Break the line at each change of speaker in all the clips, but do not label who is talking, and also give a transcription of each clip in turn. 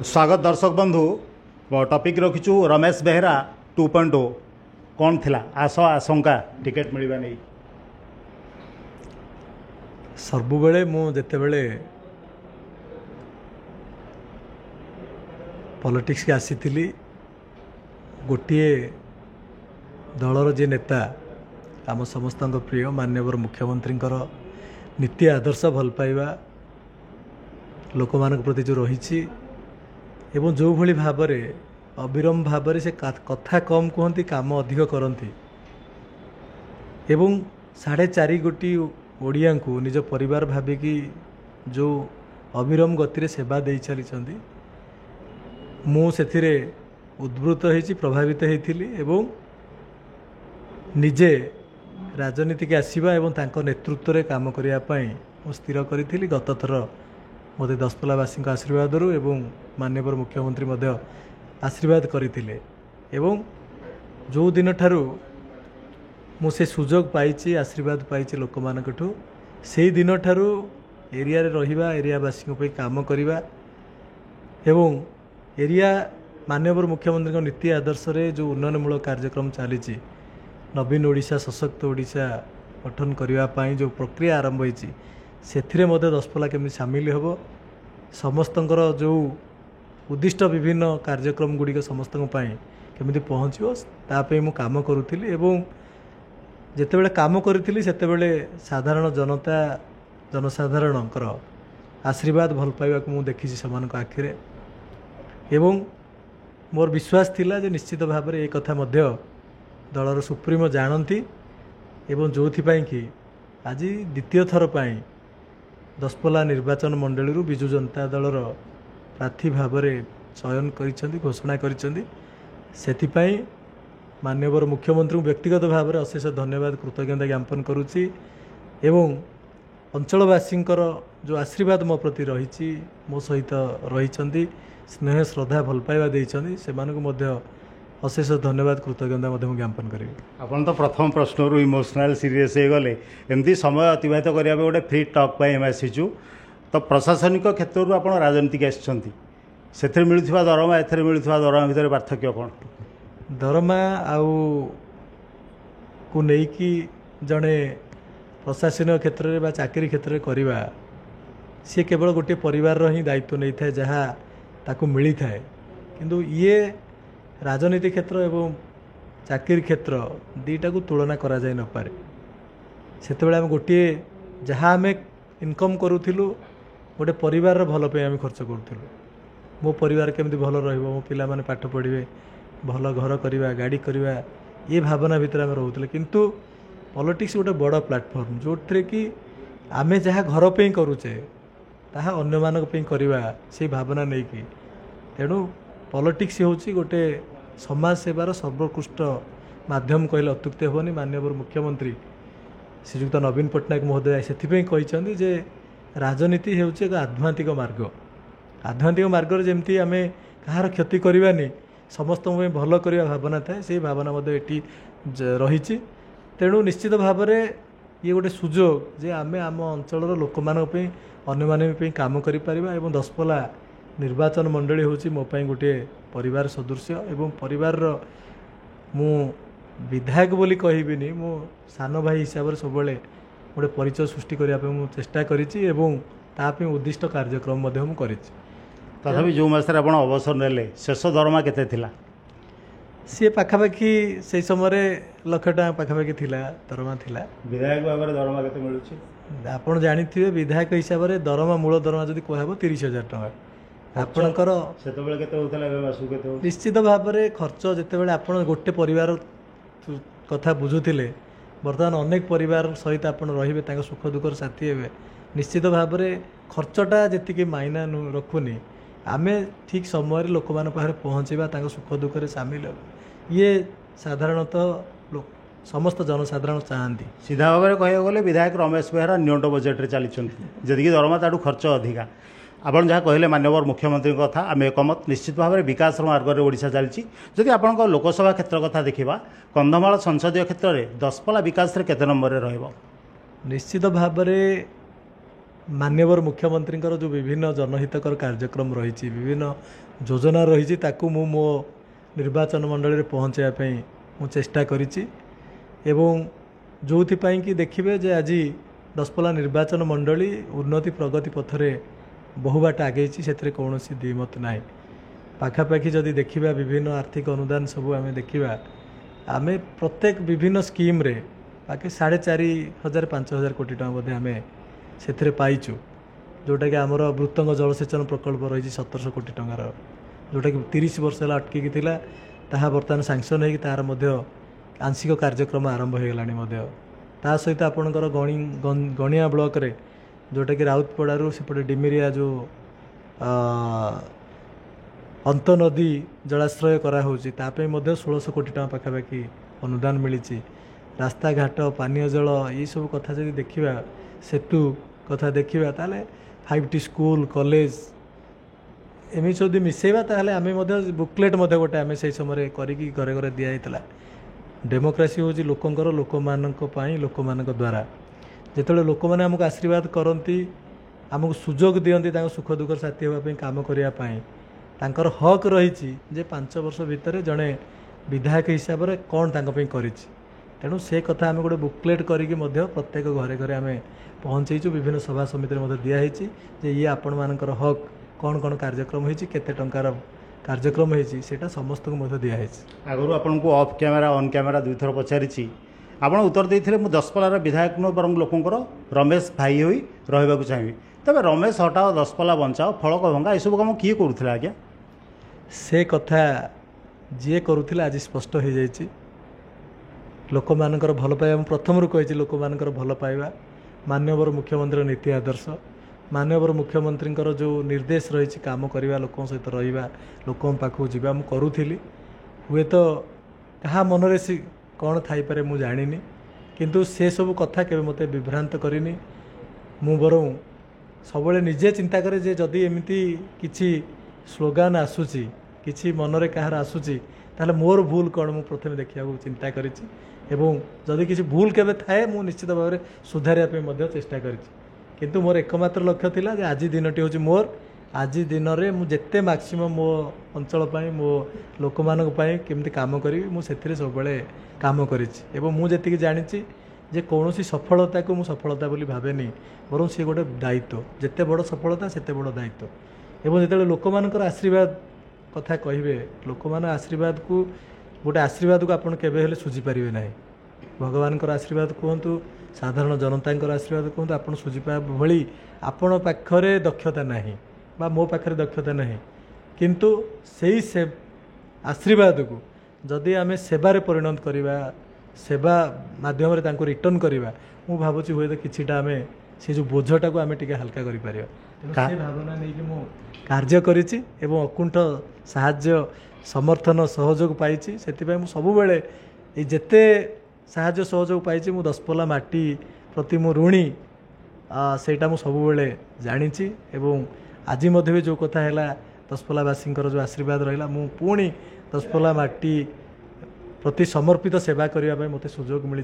स्वागत दर्शक बंधु टॉपिक रखीचु रमेश बेहरा 2.0 कौन थिला आस आशंका टिकेट मिलवा नहीं
सबुबले मु जेतेबेले पॉलिटिक्स के आसी गोटे दलर जे नेता आम समस्त प्रिय माननीय मुख्यमंत्री नीति आदर्श भल पाइबा लोक मान प्रति जो रही एवं जो भली भाव अविरम भाव से कथा कम कहती काम अधिक करती एवं 4.5 कोटी ओडिया को निज परिवार भाविकी जो अविरम गति सेवा दे चली मु से उद्वृत होती प्रभावित होती एवं निजे राजनीति के आसवा एवं तांको नेतृत्व रे काम करने स्थिर करी गत थर मत दशपल्लावासी आशीर्वाद एवं माननीय मुख्यमंत्री मध्य आशीर्वाद करते एवं जो दिन ठारू मुझे सुजोग पाई आशीर्वाद पाई लोक मानू से दिन ठारू एरिया रे रहिबा एरियावासी पे काम करवा एवं एरिया माननीय मुख्यमंत्री नीति आदर्श रे जो उन्नयनमूलक कार्यक्रम चली नवीन ओडिशा सशक्त ओडिशा गठन करने जो प्रक्रिया आरंभ होती से दशपल्ला केमी सामिल हम समस्तंकर जो उद्दिष्ट विभिन्न कार्यक्रम गुड़िक समस्त केमी पहुँचो मु काम करुली एवं जितेबाला काम करी से साधारण जनता जनसाधारणकर आशीर्वाद भल पाइबा को देखी से आखिरे एवं मोर विश्वास थिला जे निश्चित भाव में एक कथा मध्य दलर सुप्रीमो जानती एवं जो कि आज द्वितीय थर पर दशपल्ला निर्वाचन मंडली विजु जनता दलर प्रार्थी भाव में चयन कर घोषणा कर माननीय मुख्यमंत्री व्यक्तिगत भाव में अशेष धन्यवाद कृतज्ञता ज्ञापन करुच्ची एवं अंचलवासी जो आशीर्वाद मो प्रति रही मो सहित रही स्नेह श्रद्धा भल पाइबा देइछन्ति सेमानकु मध्य अशेष धन्यवाद कृतज्ञता ज्ञापन करी
आपन तो प्रथम प्रश्न रु इमोशनल सीरीयस हो गले एमती समय अतिबाहित करने गोटे फ्री टॉक पर आसीचु तो प्रशासनिक क्षेत्र रू आपन राजनीतिक आछन्ति सेथरे मिलुथिबा दरमा एथरे मिलुथिबा दरमा भितर पार्थक्य कोन
दरमा आउ को नेकी जड़े प्रशासनिक क्षेत्र में बा चाकरी क्षेत्र में करवा सी केवल गोटे परिवार ही दायित्व नहीं था जहाँ ताकू मिली थाए किंतु ये राजनीति क्षेत्र एवं चाकरी क्षेत्र दीटा को तुलना करा जाय न पारे सेतेबेले आम गोटे जहाँ आम इनकम करूथिलु गोटे परिवार भल पे आम खर्च करूथिलु मो परिवार केमती भल रहिबो मो पिला माने पाठ पढ़िबे भल घर करवा गाड़ी करवा ये भावना भितर आम रोथले किंतु पॉलिटिक्स गोटे बड़ प्लेटफॉर्म जो कि आम जहाँ घर पे करूचे ताहा अन्य मानक पे करवा से भावना नहीं कि तेणु पॉलिटिक्स होची गोटे समाज सेवार सर्वोत्कृष्ट माध्यम कहले अत्युक्ति हेनी माननीय मुख्यमंत्री श्रीयुक्त नवीन पट्टनायक महोदय से जे राजनीति होची एक आध्यात्मिक मार्ग जमती आम कहार क्षति करवानी समस्त भल करवा भावना थाए से भावना ये रही तेणु निश्चित भाव में ये गोटे सुजोग जे आम आम अंचल लोक मानी अन्य मानी काम कर दशपल्ला निर्वाचन मंडली होची मो पाई गोटे परिवार सदृश्य एवं परिवार मु विधायक बोली कहबिनी मो सान भाई हिसाब से सब गोटे परिचय सृष्टि करने मु चेष्टा करिछि एवं तापे उद्दिष्ट कार्यक्रम मध्य मु करिछि
तथापि जो मास आपण अवसर नेले शेष दरमा केते थिला
सी पाखापाखि से समय लाख टका पाखापाखि थिला दरमा थिला
विधायक भाव में दरमा केते मिलुछि
आपण जानिथिबे विधायक हिसाब से दरमा मूल दरमा जदि कहबो 30,000 टका आपणकर निश्चित भाव में खर्च जितेबाला आप गोटे परिवार कथा बुझुले बर्तमान अनेक परिवार सहित आप रे सुख दुखर साथी हे निश्चित भाव में खर्चटा जी मायना रखुनी आम ठीक समय लोक मान पहुँचवा सुख दुखर सामिल ये साधारणतः समस्त जनसाधारण चाहती
सीधा भाव में कह गले विधायक रमेश बेहरा न्यूट बजेट चली जी दरमा ताठू खर्च अधिका आपड़ जहाँ कहले माननीय मुख्यमंत्री कथा आम एकमत निश्चित भाव में विकास मार्ग में ओडिशा चलती जदि आप लोकसभा क्षेत्र कथा देखा कंधमाल संसदीय क्षेत्र में दशपल्ला विकास केते नंबर रे निश्चित
भाव में माननीय मुख्यमंत्री जो विभिन्न जनहितकर कार्यक्रम रही विभिन्न योजना रही ताकू मु मो निर्वाचन मंडल पहुँचापी मु चेष्टा करिछि एवं जो कि देखिए जे आज दशपल्ला निर्वाचन मंडली उन्नति प्रगति पथरे बहु बाट आगे से कौन द्विमत ना पाखापाखि जदि देखा विभिन्न आर्थिक अनुदान सब आम देखा आम प्रत्येक विभिन्न स्कीम रे बाकी 4,500 5,000 कोटी टका बोधे आम से पाइचु जोटा कि आमर वृत्तंग जलसेचन प्रकल्प रही 1700 कोटी टंकार जोटा कि 30 वर्ष है अटकी था ताहा बर्तमान सांक्शन हो तार आंशिक कार्यक्रम आरंभ हो गलानी ता सहित आपणकर गणिया ब्लॉक रे जोटा कि राउतपड़ारू सेपटे डिमिरिया जो अंत नदी जलाश्रय कराऊँगी 1600 कोटी टका पाखापाखि अनुदान मिली रास्ता घाट पानीय जल ये सब कथा जब देखा सेतु कथा देखा ताले 5टी स्कूल कॉलेज एमि जदि मिसेबा ताले आमे बुकलेट गोटे आम से समय करी घरे घरे दिखाई डेमोक्रेसी हूँ लोकंर लोक मान द्वारा जिते लोक मैंने आमको आशीर्वाद करती आमको सुजोग दियंती सुख दुख साथी होगापी कम करने तांकर हक रही जे 5 वर्ष भितर जड़े विधायक हिसाब से कौन कर तेणु से कथा आम गोटे बुकलेट करके प्रत्येक घरे घरे आम पहुँचेचु विभिन्न सभा समिति दिखाई जे ये आपण मानकर हक कौन कौन कार्यक्रम होती केते टंकार कार्यक्रम होता समस्त को दिखाई
आगु आपन को ऑफ कैमेरा ऑन कैमेरा दुई थर पचारि आपड़ उत्तर देते मुझे दशपल्लार विधायक नुह बर लोकंर रमेश भाई हो रहा चाहिए तबे रमेश हटाओ दशपल्ला बंचाओ फलक भंगा यू कम किए करूला आज्ञा
से कथा जी करूला आज स्पष्ट हो जाए लोक मानकर भल पाइबा प्रथम कही लोक मानकर भल पाइबा माननीय मुख्यमंत्री नीति आदर्श माननीय मुख्यमंत्री जो निर्देश रही काम करवा लोक सहित रहा लोक पाखक जावा मुझे करूली हुए तो क्या मनरे सी कौन थाईपे मुझे जानी किंतु से सब कथा के मत विभ्रांत करनी मु बरं सब निजे चिंता करे जे जदि एमती किसी स्लोगान आसूची किसी मनरे कहार आसूची ताहले मोर भूल कौन मु प्रथम देखा चिंता करिछि एवं जदि किसी भूल केबे थाए मु निश्चित भाव में सुधारिया चेष्टा करिछि किंतु मोर एकमात्र लक्ष्य थिला जे आज दिनटी होछि मोर आज दिन में मुझे मैक्सिमम मो अंचल मो लोक मानक केमती काम करी मुझे सब काम करी मुझे जानी जे कौन सफलता को मुझे सफलता बोली भावेनी बर सी गोटे दायित्व जिते बड़ सफलता से बड़ दायित्व एवं जो लोक मानकर आशीर्वाद कथा कहे लोक मान आशीर्वाद को गोटे आशीर्वाद को आपड़ के सुझी पारे ना भगवान आशीर्वाद कहतु साधारण जनता आशीर्वाद कहतु आप सुझीपा भली आपण पाखरे दक्षता नहीं बा मो पाखरे दक्षता नहीं किंतु सही से आशीर्वाद को जदि आम सेवार परिणत करवा सेवा माध्यम रिटर्न करवा मु भावुँ हुए तो किछिटा आम से जो बोझटा को आम टे हल्का कर भावना नहीं कि मु कार्य करिछि एवं अकुंठ साहाय्य समर्थन सहयोग पाइछि सेतिपय मु सबुबेले ए जेते साहाय्य सहयोग पाइछि मु दशपल्ला माटी प्रति मु ऋणी सेटा मु सबुबेले जानिछि एवं आज भी जो कथा है दशपल्लावासी जो आशीर्वाद रहा मु पुणी दशपल्ला माटी प्रति समर्पित सेवा करने मत सुजोग मिली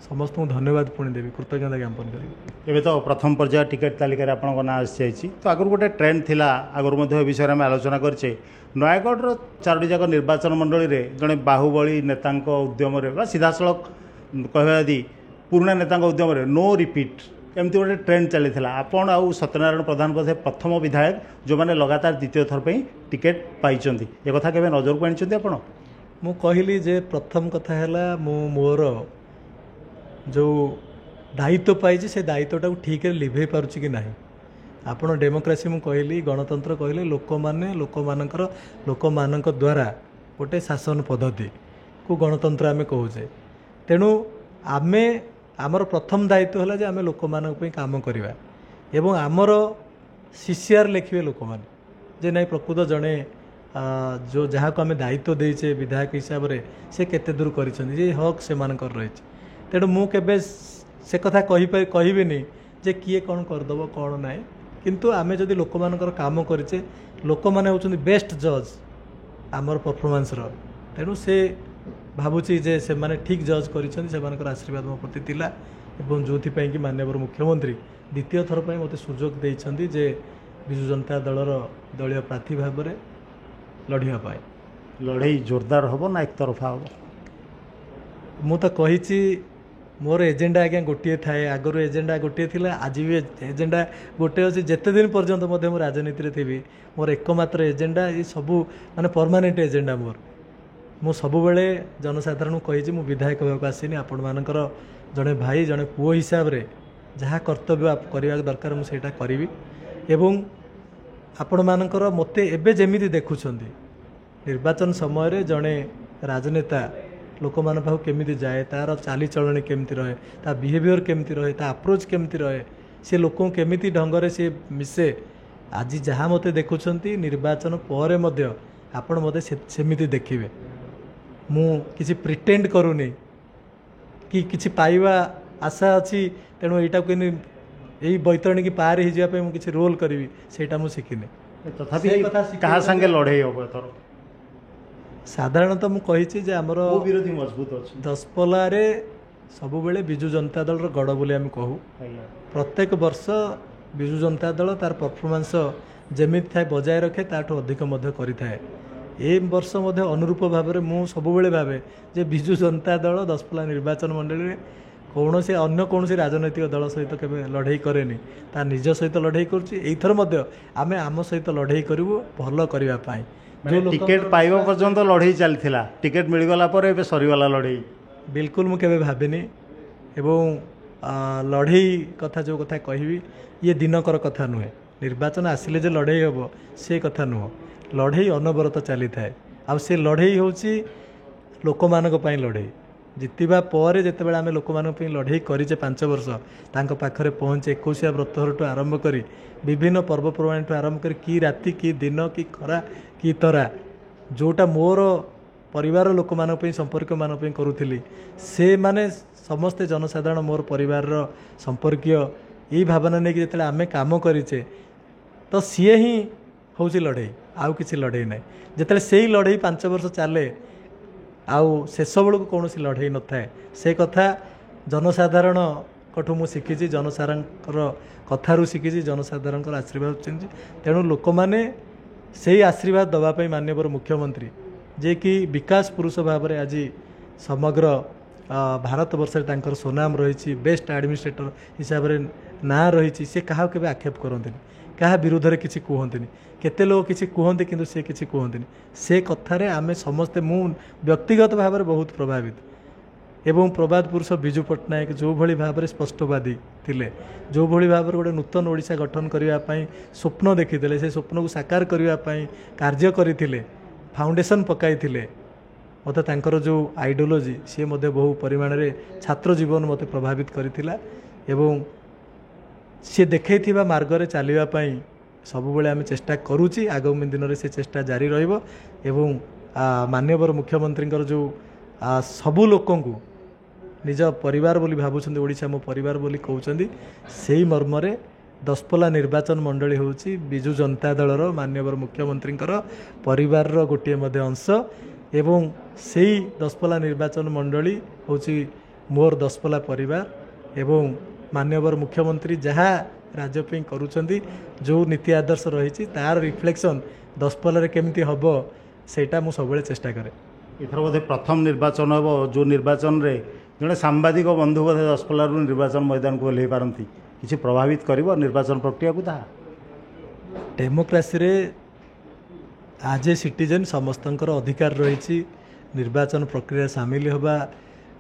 समस्त धन्यवाद पुणी देवी कृतज्ञता ज्ञापन करी
एवं तो प्रथम पर्याय टिकेट तालिकार आपन ना आसी तो आगुरी गोटे ट्रेंड थिला आगुरी विषय में आलोचना करे नयागढ़ 4टी जाक निर्वाचन मंडल में जड़े बाहुबली नेता उद्यम सीधा सड़क कह पुराणा नेता उद्यम नो रिपीट एमती गोटे ट्रेंड चली आपन आउ सत्यनारायण प्रधान बोधे प्रथम विधायक जो मैंने लगातार द्वितीय थर पर टिकेट पाई एक कथा केवे नजर को आनी आपण
मु कहली जे प्रथम कथा है मोर जो दायित्व पाई से दायित्वटा ठीक लिभे पारुछि कि नहीं आपण डेमोक्रेसी मु कहली गणतंत्र कहले लोक मानकर लोक मानक द्वारा गोटे शासन पद्धति को गणतंत्र आमे कहूचे तेणु आमे आमर प्रथम दायित्व है आम लोक मानक काम करवा एवं आमर सीसीआर लिखे लोक मैंने जे नहीं प्रकृत जड़े जो जहाँ को आम दायित्व देचे विधायक हिसाब से केते दूर कर हक से रही तेणु मुझे से कथा कहबी जे किए कौन करदेव कौन ना किंतु आम जदि लोक मानकर काम करें लोक मैंने होउछन्ति बेस्ट जज आमर परफॉर्मेंस तेणु से भावुची जे से माने ठीक जज कर आशीर्वाद मो प्रति थिला एवं जो कि माननीय मुख्यमंत्री द्वितीय थर पर मत सुजोग देइछन्ति जे विजु जनता दलर दलीय प्रार्थी भाव में लड़ाई
लड़ाई जोरदार हम ना एक तरफा हम
मु तो कही मोर एजेंडा आज्ञा गोटे थाए आगर एजेंडा गोटे थिला आज भी एजेंडा गोटे अच्छे जिते दिन पर्यंत मु राजनीति थी मोर एकमात्र एजेंडा ये सबू माने परमानेंट एजेंडा मोर मु सबुबले जनसाधारण कही मु विधायक होगा आसीनी आपण मानकर जड़े भाई जड़े पुओ हिसाब रे जहाँ कर्तव्य करने दरकार मुझे करी एवं आपण मानकर मते एबे जेमिति देखुछंदी निर्वाचन समय रे जड़े राजनेता लोक मान पाखु केमिति जाए तार चाली चलणी केमिति रहे ता बिहेवियर केमिति रहे ता अप्रोच केमिति रहे से लोक केमिति ढंग से मिसे आज जहाँ मते देखुछंती निर्वाचन पर मध्य आपण मते सेमिति देखिबे मु किछि प्रिटेंड करूनी कि किछि पाइबा आशा अच्छी तेणु यहाँ को यही बैतरणी की पार हो जाए मुझे किसी रोल करी से मुझे शिखिनी
तथापि कहा संगे लड़े हम एथर
साधारणतः मुझे आमर
विरोधी मजबूत अच्छे
दशपल्ला सबु विजु जनता दल गड़ बोली आम कहू प्रत्येक वर्ष विजु जनता दल तार परफॉर्मेंस जमी थाए बजाय रखे ताठू अधिक करें ए वर्ष अनुरूप भाव में मुझे सबुबले भावे जे विजु जनता दल दशपल्ला निर्वाचन मंडली में कौन से अन्य कौन से राजनैतिक दल सहित केवे लड़ाई करेनि ता निज सहित लड़ाई करुँचर आम आम सहित लड़ाई करूँ भल करने
टिकेट पाइबा पर्यंत लड़ाई चलता टिकेट मिलगला सरीगला लड़ाई
बिल्कुल मुझे भाविनी एवं लड़ाई कथा जो कथा कहि ये दिनकर कथा नुहे निर्वाचन आसिले जे लड़ाई हम से कथा नुह लड़ाई अनबरत चली थाए आ से लड़ाई हूँ लोक मानक पई लड़ाई जितवा पर जिते आम लोक लड़ाई करें 5 वर्ष तांको पाखरे पहुँचे 21 व्रत आरंभ करी विभिन्न पर्वपर्वाणी आरंभ कर कि राति कि दिन कि खरा कि तरा जोटा मोर परिवार लोक मान संपर्क मान करुली से माने समस्ते जनसाधारण मोर परिवार संपर्कीय यही भावना नहीं कि जिते आम काम करें तो सी ही हूँ लड़ाई आउ कि लड़ाई ना जिते से लड़ाई 5 वर्ष चले आउ शेष बेलू कौन लड़ाई न थाए से कथा जनसाधारण कठू मु शिखी जनसाधारण कथारू शिखी जनसाधारण आशीर्वाद चिन्ह तेणु लोक मैंने से आशीर्वाद दवाई माननीय मुख्यमंत्री जे कि विकास पुरुष भाव में आज समग्र भारत वर्ष तांकर सुनाम रही बेस्ट एडमिनिस्ट्रेटर हिसाब से ना रही से क्या के आक्षेप करते क्या विरोध में किसी कहते केते लोग किसी कहते कि से किसी कहते से कथार आम समस्ते मु व्यक्तिगत भाव में बहुत प्रभावित एवं प्रबाद पुरुष विजु पट्टनायक जो भली भाव में स्पष्टवादी थिले जो भली भाव में गोटे नूतन ओडिशा गठन करने स्वप्न देखी से स्वप्न को साकार करने कार्य करते फाउंडेशन पकाई मत तांकर जो आइडियोलॉजी सी बहु परिमाण में छात्र जीवन मत प्रभावित करथिला एवं सी देखा मार्ग चलने सबुबले आम चेष्टा करुच्ची आगामी दिन में से चेष्टा जारी रहिबो एवं माननीय मुख्यमंत्री जो सबू लोक निज परिवार बोली भावुं ओडिशा मो परिवार बोली कहते से मर्म दशपल्ला निर्वाचन मंडली हूँ विजु जनता दलर माननीय मुख्यमंत्री परिवार गोटे अंश एवं से दशपल्ला निर्वाचन मंडली हूँ मोर दशपल्ला परिवार एवं माननीय मुख्यमंत्री जहाँ राज्य करुँच जो नीति आदर्श रही तार रिफ्लेक्शन दशपल्ला केमती हम सेटा मु सब चेष्टा करे
एथर बोधे प्रथम निर्वाचन हम जो निर्वाचन रे जड़े सांबादिक बंधु बोधे दशपल्ला निर्वाचन मैदान को ओह्लई पारती किसी प्रभावित कर निर्वाचन प्रक्रिया को
डेमोक्रेसी रे आज ए सिटीजन समस्तंकर अधिकार रही निर्वाचन प्रक्रिया सामिल होगा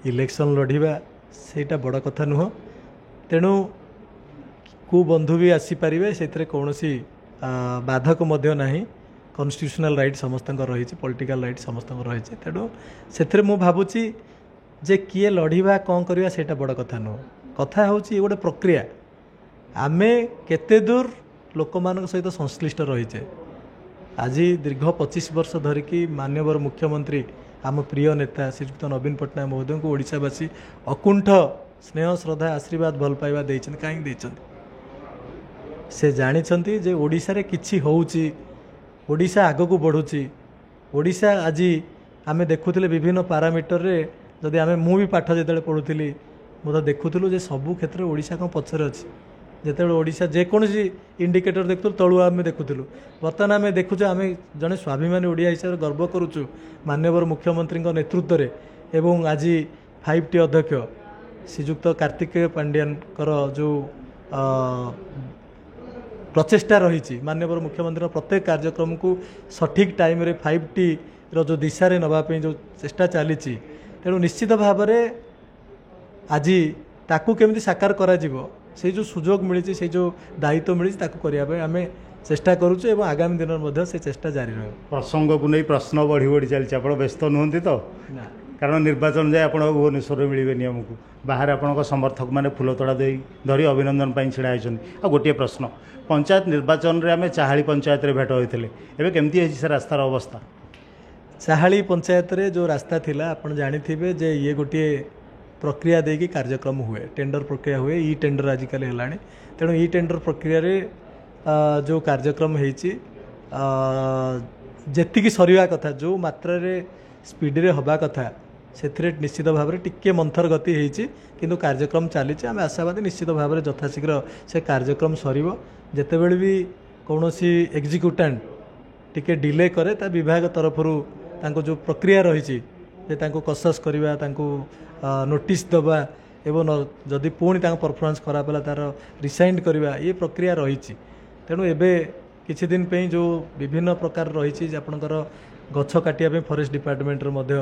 इलेक्शन लड़िबा सेटा बड़ कथा नुह तेणु को बंधु भी आसीपारे से कौन बाधक नहीं कन्स्टिट्यूशनल राइट समस्त रही पॉलिटिकल राइट समस्त रही तेणु से मु भावुची जे किए लड़िबा कौन करवा सेटा बड़ कथा नुह कथा हूँ ये गोटे प्रक्रिया आमे केते दूर लोक मान सहित संश्लिष्ट रहीचे आज दीर्घ 25 वर्ष धरिकी माननीय मुख्यमंत्री आम प्रिय नेता श्रीयुक्त नवीन पट्टनायक महोदय को ओडिशावासी अकुंठ स्नेह श्रद्धा आशीर्वाद भल पाइबा कहीं से जानी जे ओडिशा रे किछि होउची ओडिशा आग को बढ़ुची ओडिशा आज आमे देखुथिले विभिन्न पारामीटर रे जदि आमे मु भी पाठ जेतेले पढुथिली ମଧ୍ୟ ଦେଖୁଥିଲୁ ଯେ ସବୁ କ୍ଷେତ୍ରରେ ଓଡ଼ିଶା କ'ଣ ପଛରେ ଅଛି। ଯେତେବେଳେ ଓଡ଼ିଶା ଯେକୌଣସି ଇଣ୍ଡିକେଟର ଦେଖୁଥିଲୁ ତଳୁ ଆମେ ଦେଖୁଥିଲୁ। ବର୍ତ୍ତମାନ ଆମେ ଦେଖୁଛୁ ଆମେ ଜଣେ ସ୍ୱାଭିମାନୀ ଓଡ଼ିଆ ହିସାବରେ ଗର୍ବ କରୁଛୁ ମାନ୍ୟବର ମୁଖ୍ୟମନ୍ତ୍ରୀଙ୍କ ନେତୃତ୍ୱରେ ଏବଂ ଆଜି 5T ଅଧ୍ୟକ୍ଷ ଶ୍ରୀଯୁକ୍ତ କାର୍ତ୍ତିକେୟ ପାଣ୍ଡିଆନଙ୍କର ଯେଉଁ ପ୍ରଚେଷ୍ଟା ରହିଛି ମାନ୍ୟବର ମୁଖ୍ୟମନ୍ତ୍ରୀଙ୍କ ପ୍ରତ୍ୟେକ କାର୍ଯ୍ୟକ୍ରମକୁ ସଠିକ୍ ଟାଇମ୍ରେ 5Tର ଯେଉଁ ଦିଶାରେ ନେବା ପାଇଁ ଯେଉଁ ଚେଷ୍ଟା ଚାଲିଛି, ତେଣୁ ନିଶ୍ଚିତ ଭାବରେ ଆଜି ତାକୁ କେମିତି ସାକାର କରାଯିବ ସେଇ ଯେଉଁ ସୁଯୋଗ ମିଳିଛି ସେଇ ଯେଉଁ ଦାୟିତ୍ୱ ମିଳିଛି ତାକୁ କରିବା ପାଇଁ ଆମେ ଚେଷ୍ଟା କରୁଛୁ ଏବଂ ଆଗାମୀ ଦିନରେ ମଧ୍ୟ ସେ ଚେଷ୍ଟା ଜାରି ରହିବ।
ପ୍ରସଙ୍ଗକୁ ନେଇ ପ୍ରଶ୍ନ ବଢ଼ି ବଢ଼ି ଚାଲିଛି, ଆପଣ ବ୍ୟସ୍ତ ନୁହନ୍ତି ତ?
ନା,
କାରଣ ନିର୍ବାଚନ ଯାଏ ଆପଣ ଭୁବନେଶ୍ୱରରେ ମିଳିବେନି ଆମକୁ, ବାହାରେ ଆପଣଙ୍କ ସମର୍ଥକମାନେ ଫୁଲତୋଡ଼ା ଧରି ଅଭିନନ୍ଦନ ପାଇଁ ଛିଡ଼ା ହୋଇଛନ୍ତି। ଆଉ ଗୋଟିଏ ପ୍ରଶ୍ନ, ପଞ୍ଚାୟତ ନିର୍ବାଚନରେ ଆମେ ଚାହାଳି ପଞ୍ଚାୟତରେ ଭେଟ ହୋଇଥିଲେ, ଏବେ କେମିତି ହେଇଛି ସେ ରାସ୍ତାର ଅବସ୍ଥା?
ଚାହାଳି ପଞ୍ଚାୟତରେ ଯେଉଁ ରାସ୍ତା ଥିଲା ଆପଣ ଜାଣିଥିବେ ଯେ ଇଏ ଗୋଟିଏ ପ୍ରକ୍ରିୟା ଦେଇକି କାର୍ଯ୍ୟକ୍ରମ ହୁଏ, ଟେଣ୍ଡର ପ୍ରକ୍ରିୟା ହୁଏ। ଇ ଟେଣ୍ଡର ଆଜିକାଲି ହେଲାଣି, ତେଣୁ ଇ ଟେଣ୍ଡର ପ୍ରକ୍ରିୟାରେ ଯେଉଁ କାର୍ଯ୍ୟକ୍ରମ ହେଇଛି ଯେତିକି ସରିବା କଥା, ଯେଉଁ ମାତ୍ରାରେ ସ୍ପିଡ଼ରେ ହେବା କଥା ସେଥିରେ ନିଶ୍ଚିତ ଭାବରେ ଟିକିଏ ମନ୍ଥର ଗତି ହେଇଛି, କିନ୍ତୁ କାର୍ଯ୍ୟକ୍ରମ ଚାଲିଛି। ଆମେ ଆଶାବାଦୀ ନିଶ୍ଚିତ ଭାବରେ ଯଥାଶୀଘ୍ର ସେ କାର୍ଯ୍ୟକ୍ରମ ସରିବ। ଯେତେବେଳେ ବି କୌଣସି ଏକ୍ଜିକ୍ୟୁଟାଣ୍ଟ ଟିକେ ଡିଲେ କରେ ତା ବିଭାଗ ତରଫରୁ ତାଙ୍କୁ ଯେଉଁ ପ୍ରକ୍ରିୟା ରହିଛି ଯେ ତାଙ୍କୁ କସସ୍ କରିବା, ତାଙ୍କୁ ନୋଟିସ୍ ଦେବା ଏବଂ ଯଦି ପୁଣି ତାଙ୍କ ପରଫର୍ମାନ୍ସ ଖରାପ ହେଲା ତା'ର ରିସାଇଣ୍ଡ କରିବା, ଏ ପ୍ରକ୍ରିୟା ରହିଛି। ତେଣୁ ଏବେ କିଛି ଦିନ ପାଇଁ ଯେଉଁ ବିଭିନ୍ନ ପ୍ରକାର ରହିଛି ଯେ ଆପଣଙ୍କର ଗଛ କାଟିବା ପାଇଁ ଫରେଷ୍ଟ ଡିପାର୍ଟମେଣ୍ଟର ମଧ୍ୟ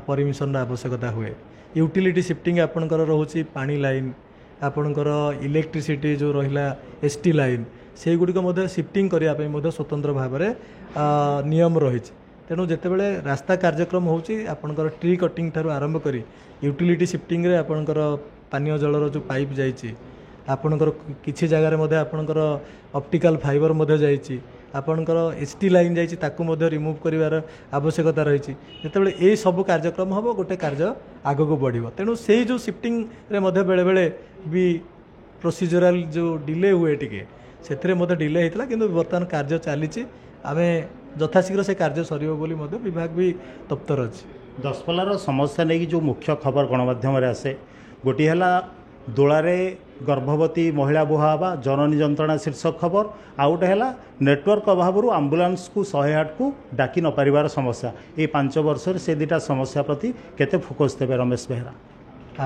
ପରମିଶନର ଆବଶ୍ୟକତା ହୁଏ। ୟୁଟିଲିଟି ସିଫ୍ଟିଂ ଆପଣଙ୍କର ରହୁଛି ପାଣି ଲାଇନ୍, ଆପଣଙ୍କର ଇଲେକ୍ଟ୍ରିସିଟି ଯେଉଁ ରହିଲା ST ଲାଇନ୍, ସେଇଗୁଡ଼ିକ ମଧ୍ୟ ସିଫ୍ଟିଂ କରିବା ପାଇଁ ମଧ୍ୟ ସ୍ୱତନ୍ତ୍ର ଭାବରେ ନିୟମ ରହିଛି। ତେଣୁ ଯେତେବେଳେ ରାସ୍ତା କାର୍ଯ୍ୟକ୍ରମ ହେଉଛି ଆପଣଙ୍କର ଟ୍ରି କଟିଂ ଠାରୁ ଆରମ୍ଭ କରି ୟୁଟିଲିଟି ସିଫ୍ଟିଂରେ ଆପଣଙ୍କର ପାନୀୟ ଜଳର ଯେଉଁ ପାଇପ୍ ଯାଇଛି, ଆପଣଙ୍କର କିଛି ଜାଗାରେ ମଧ୍ୟ ଆପଣଙ୍କର ଅପ୍ଟିକାଲ ଫାଇବର ମଧ୍ୟ ଯାଇଛି, ଆପଣଙ୍କର ST ଲାଇନ୍ ଯାଇଛି, ତାକୁ ମଧ୍ୟ ରିମୁଭ୍ କରିବାର ଆବଶ୍ୟକତା ରହିଛି। ଯେତେବେଳେ ଏଇ ସବୁ କାର୍ଯ୍ୟକ୍ରମ ହେବ ଗୋଟେ କାର୍ଯ୍ୟ ଆଗକୁ ବଢ଼ିବ। ତେଣୁ ସେଇ ଯେଉଁ ସିଫ୍ଟିଂରେ ମଧ୍ୟ ବେଳେବେଳେ ବି ପ୍ରୋସିଜରାଲ ଯେଉଁ ଡିଲେ ହୁଏ ଟିକେ, ସେଥିରେ ମଧ୍ୟ ଡିଲେ ହେଇଥିଲା, କିନ୍ତୁ ବର୍ତ୍ତମାନ କାର୍ଯ୍ୟ ଚାଲିଛି। ଆମେ ଯଥାଶୀଘ୍ର ସେ କାର୍ଯ୍ୟ ସରିବ ବୋଲି ମଧ୍ୟ ବିଭାଗ ବି ତତ୍ପର ଅଛି।
ଦଶପଲ୍ଲାର ସମସ୍ୟା ନେଇକି ଯେଉଁ ମୁଖ୍ୟ ଖବର ଗଣମାଧ୍ୟମରେ ଆସେ, ଗୋଟିଏ ହେଲା ଦୋଳାରେ ଗର୍ଭବତୀ ମହିଳା ବୁହା ହେବା, ଜନନୀ ଯନ୍ତ୍ରଣା ଶୀର୍ଷକ ଖବର, ଆଉ ଗୋଟେ ହେଲା ନେଟୱାର୍କ ଅଭାବରୁ ଆମ୍ବୁଲାନ୍ସକୁ 108କୁ ଡାକି ନପାରିବାର ସମସ୍ୟା। ଏଇ 5 ବର୍ଷରେ ସେ ଦୁଇଟା ସମସ୍ୟା ପ୍ରତି କେତେ ଫୋକସ୍ ଦେବେ ରମେଶ ବେହେରା?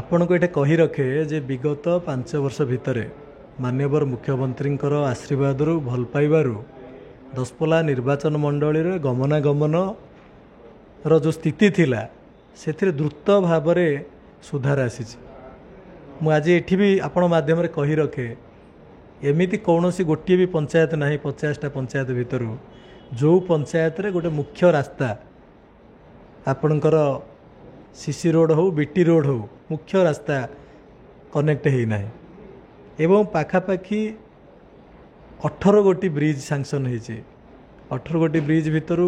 ଆପଣଙ୍କୁ ଏଠି କହି ରଖେ ଯେ ବିଗତ 5 ବର୍ଷ ଭିତରେ ମାନ୍ୟବର ମୁଖ୍ୟମନ୍ତ୍ରୀଙ୍କର ଆଶୀର୍ବାଦରୁ ଭଲ ପାଇବାରୁ ଦଶପଲ୍ଲା ନିର୍ବାଚନ ମଣ୍ଡଳୀରେ ଗମନାଗମନର ଯେଉଁ ସ୍ଥିତି ଥିଲା ସେଥିରେ ଦ୍ରୁତ ଭାବରେ ସୁଧାର ଆସିଛି। ମୁଁ ଆଜି ଏଠି ବି ଆପଣ ମାଧ୍ୟମରେ କହି ରଖେ, ଏମିତି କୌଣସି ଗୋଟିଏ ବି ପଞ୍ଚାୟତ ନାହିଁ 50ଟା ପଞ୍ଚାୟତ ଭିତରୁ ଯେଉଁ ପଞ୍ଚାୟତରେ ଗୋଟେ ମୁଖ୍ୟ ରାସ୍ତା ଆପଣଙ୍କର CC ରୋଡ଼ ହେଉ, BT ରୋଡ଼ ହେଉ, ମୁଖ୍ୟ ରାସ୍ତା କନେକ୍ଟ ହେଇନାହିଁ। ଏବଂ ପାଖାପାଖି 18 ଗୋଟି ବ୍ରିଜ୍ ସାଂସନ୍ ହେଇଛି। 18 ଗୋଟି ବ୍ରିଜ୍ ଭିତରୁ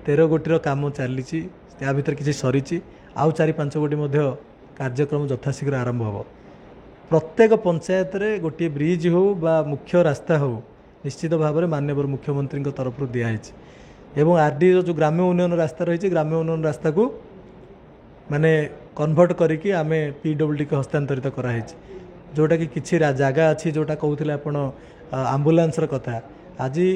13 ଗୋଟିର କାମ ଚାଲିଛି, ତା ଭିତରେ କିଛି ସରିଛି, ଆଉ 4-5 ଗୋଟି ମଧ୍ୟ କାର୍ଯ୍ୟକ୍ରମ ଯଥାଶୀଘ୍ର ଆରମ୍ଭ ହେବ। ପ୍ରତ୍ୟେକ ପଞ୍ଚାୟତରେ ଗୋଟିଏ ବ୍ରିଜ୍ ହେଉ ବା ମୁଖ୍ୟ ରାସ୍ତା ହେଉ ନିଶ୍ଚିତ ଭାବରେ ମାନ୍ୟବର ମୁଖ୍ୟମନ୍ତ୍ରୀଙ୍କ ତରଫରୁ ଦିଆହେଇଛି। ଏବଂ RDର ଯେଉଁ ଗ୍ରାମ୍ୟ ଉନ୍ନୟନ ରାସ୍ତା ରହିଛି, ଗ୍ରାମ୍ୟ ଉନ୍ନୟନ ରାସ୍ତାକୁ ମାନେ କନଭର୍ଟ କରିକି ଆମେ PWDକୁ ହସ୍ତାନ୍ତରିତ କରାହେଇଛି। ଯେଉଁଟାକି କିଛି ଜାଗା ଅଛି ଯେଉଁଟା କହୁଥିଲେ ଆପଣ ଆମ୍ବୁଲାନ୍ସର କଥା, ଆଜି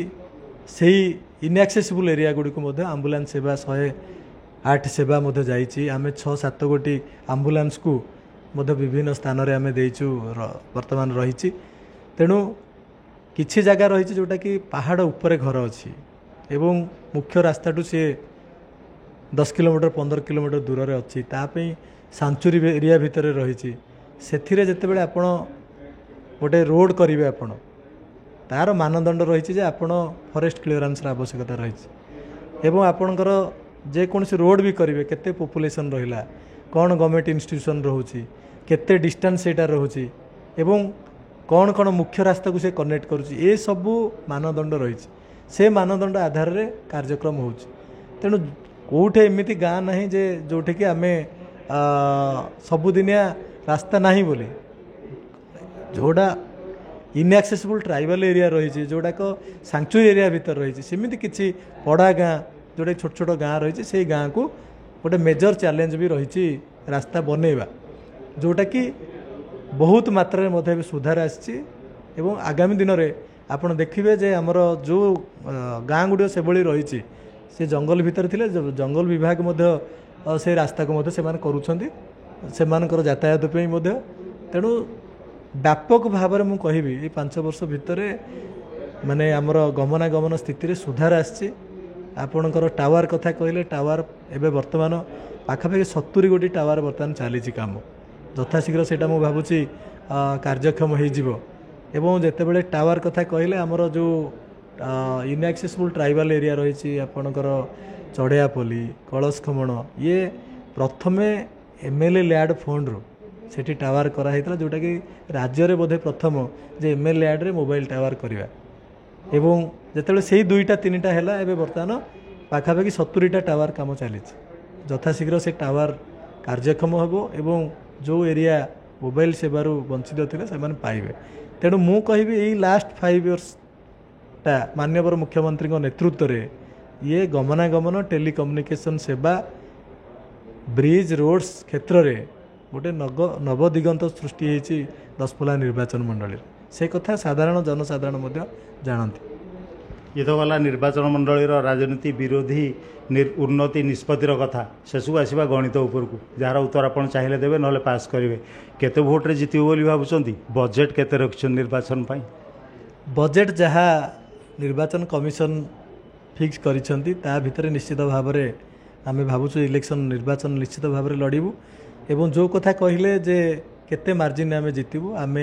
ସେଇ ଇନ୍ଆକ୍ସେସିବୁଲ୍ ଏରିଆ ଗୁଡ଼ିକୁ ମଧ୍ୟ ଆମ୍ବୁଲାନ୍ସ ସେବା 108 ସେବା ମଧ୍ୟ ଯାଇଛି। ଆମେ 6-7 ଗୋଟି ଆମ୍ବୁଲାନ୍ସକୁ ମଧ୍ୟ ବିଭିନ୍ନ ସ୍ଥାନରେ ଆମେ ଦେଇଛୁ, ବର୍ତ୍ତମାନ ରହିଛି। ତେଣୁ କିଛି ଜାଗା ରହିଛି ଯେଉଁଟାକି ପାହାଡ଼ ଉପରେ ଘର ଅଛି ଏବଂ ମୁଖ୍ୟ ରାସ୍ତାଠୁ ସିଏ 10 କିଲୋମିଟର 15 କିଲୋମିଟର ଦୂରରେ ଅଛି, ତା ପାଇଁ ସାଞ୍ଚୁରୀ ଏରିଆ ଭିତରେ ରହିଛି। ସେଥିରେ ଯେତେବେଳେ ଆପଣ ଗୋଟେ ରୋଡ଼ କରିବେ, ଆପଣ ତା'ର ମାନଦଣ୍ଡ ରହିଛି ଯେ ଆପଣ ଫରେଷ୍ଟ କ୍ଲିୟରାନ୍ସର ଆବଶ୍ୟକତା ରହିଛି ଏବଂ ଆପଣଙ୍କର ଯେକୌଣସି ରୋଡ଼ ବି କରିବେ କେତେ ପପୁଲେସନ୍ ରହିଲା, କ'ଣ ଗଭର୍ଣ୍ଣମେଣ୍ଟ ଇନଷ୍ଟିଟ୍ୟୁସନ୍ ରହୁଛି, କେତେ ଡିଷ୍ଟାନ୍ସ ସେଇଟା ରହୁଛି ଏବଂ କ'ଣ କ'ଣ ମୁଖ୍ୟ ରାସ୍ତାକୁ ସେ କନେକ୍ଟ କରୁଛି, ଏସବୁ ମାନଦଣ୍ଡ ରହିଛି। ସେ ମାନଦଣ୍ଡ ଆଧାରରେ କାର୍ଯ୍ୟକ୍ରମ ହେଉଛି। ତେଣୁ କେଉଁଠି ଏମିତି ଗାଁ ନାହିଁ ଯେ ଯେଉଁଠିକି ଆମେ ସବୁଦିନିଆ ରାସ୍ତା ନାହିଁ ବୋଲି, ଯେଉଁଟା ଇନ୍ଆକ୍ସେସିବୁଲ୍ ଟ୍ରାଇବାଲ୍ ଏରିଆ ରହିଛି, ଯେଉଁଟାକ ସାଂଚୁରୀ ଏରିଆ ଭିତରେ ରହିଛି, ସେମିତି କିଛି ପଡ଼ା ଗାଁ ଯେଉଁଟା ଛୋଟ ଛୋଟ ଗାଁ ରହିଛି, ସେଇ ଗାଁକୁ ଗୋଟେ ମେଜର ଚ୍ୟାଲେଞ୍ଜ ବି ରହିଛି ରାସ୍ତା ବନେଇବା, ଯେଉଁଟାକି बहुत मात्रा में सुधार आसी आगामी दिन में आप देखिए जे आमर जो गाँ गुड़ से रही से जंगल भितर थिले जंगल विभाग से रास्ता को से यातायात तेणु व्यापक भाव में कहबी ये 5 वर्ष भितर माने आमर गमनागमन स्थिति रे सुधार आसी आपणकर टावर कथा कहले टावर एबे वर्तमान पाखापाखि 70 गोटी टावर वर्तमान चली काम यथाशीघ्र सेटा मु भाबुची कार्यक्षम हो एवं जितेबाला टावर कथा कहले आमर जो इनएक्सेसिबल ट्राइबल एरिया रही आपणकर चढ़ियापल्ली कलश खमण ये प्रथमे एमएलए लैड फंड रू सेठी टावर कराइला जोटा कि राज्य रे बोधे प्रथम जे एमएलए लैड रे मोबाइल टावर करवा एवं जितेबाला से 2टा 3टा है एवं बर्तमान पाखापाखि 70टा टावर काम चली यथाशीघ्र से टावर कार्यक्षम हम एवं जो एरिया मोबाइल सेवार वंचित थे से पाइबे तेणु मु कहि यही लास्ट 5 इयर्स टा माननीय मुख्यमंत्री नेतृत्व रे ये गमनागमन टेलीकम्युनिकेशन सेवा ब्रिज रोड्स क्षेत्र रे गोटे नवदिगंत सृष्टि होती दशपल्ला निर्वाचन मंडली से कथा साधारण जनसाधारण जानती
ये तो गला निर्वाचन मंडली राजनीति विरोधी उन्नति निष्पत्तिर कथा सेसु आसवा गणित उपरकू जार उत्तर आप चाहिए देवे ना पास करेंगे केते भोट रे जितबे बोली भाबुचंती बजेट केते रखछन निर्वाचन पाई
बजेट जहाँ निर्वाचन कमिशन फिक्स करिसंती ता भितर निश्चित भाव में आम भावुँ इलेक्शन निर्वाचन निश्चित भाव में लड़बू एवं जो कथा कहले जे केते मार्जिन आम जितबू आम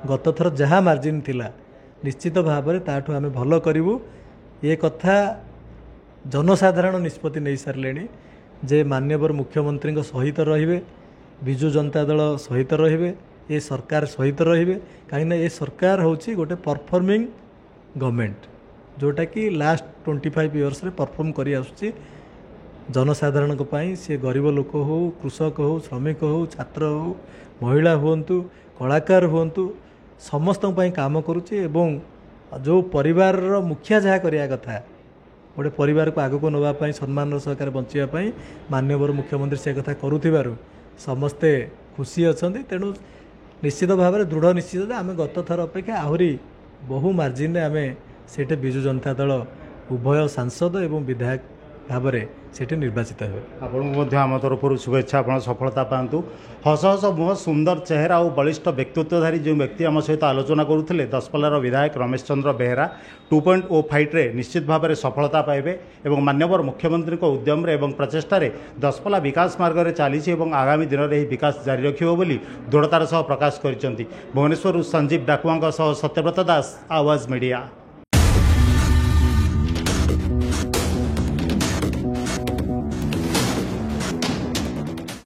गत थर जहाँ मार्जिन थिला निश्चित भाव में ताठू आम भल करूँ ये कथा जनसाधारण निष्पत्ति नहीं सारे जे माननीय मुख्यमंत्री सहित रे विजु जनता दल सहित रे ये सरकार सहित रे कहीं ये सरकार होची गोटे परफॉर्मिंग गवर्नमेंट जोटा कि लास्ट 25 इयर्स रे परफॉर्म करी आसुची जनसाधारण को पाई से गरीब लोक हो कृषक हो श्रमिक हो छात्र हो महिला हुंतु कलाकार हुंतु समस्त काम करुच्ची एवं जो परिवार मुखिया जहाँ करिया कथा गोटे परिवार को आगको नापी सम्मान सहकार बचाई माननीय मुख्यमंत्री से कथा करुथिबारु समस्ते खुशी अच्छा तेणु निश्चित भाव में दृढ़ निश्चित आम गत थर अपेक्षा आहरी बहु मार्जिन आम से विजु जनता दल उभय सांसद एवं विधायक भाव में से निर्वाचित हे
आपको आम तरफ शुभेच्छा आप सफलता पातु हस हस मुह सुंदर चेहरा और बलिष्ठ व्यक्तित्वधारी जो व्यक्ति आम सहित आलोचना करुले दशपल्लार विधायक रमेश चंद्र बेहेरा 2.0 फाइट रे निश्चित भाव में सफलता पाइबे एवं माननीय मुख्यमंत्री उद्यम प्रचेषा दशपल्ला विकास मार्ग में चली आगामी दिन में विकास जारी रखिबो बोली दृढ़तार सह प्रकाश कर भुवनेश्वर संजीव डाकुआ सत्यव्रत दास आवाज मीडिया।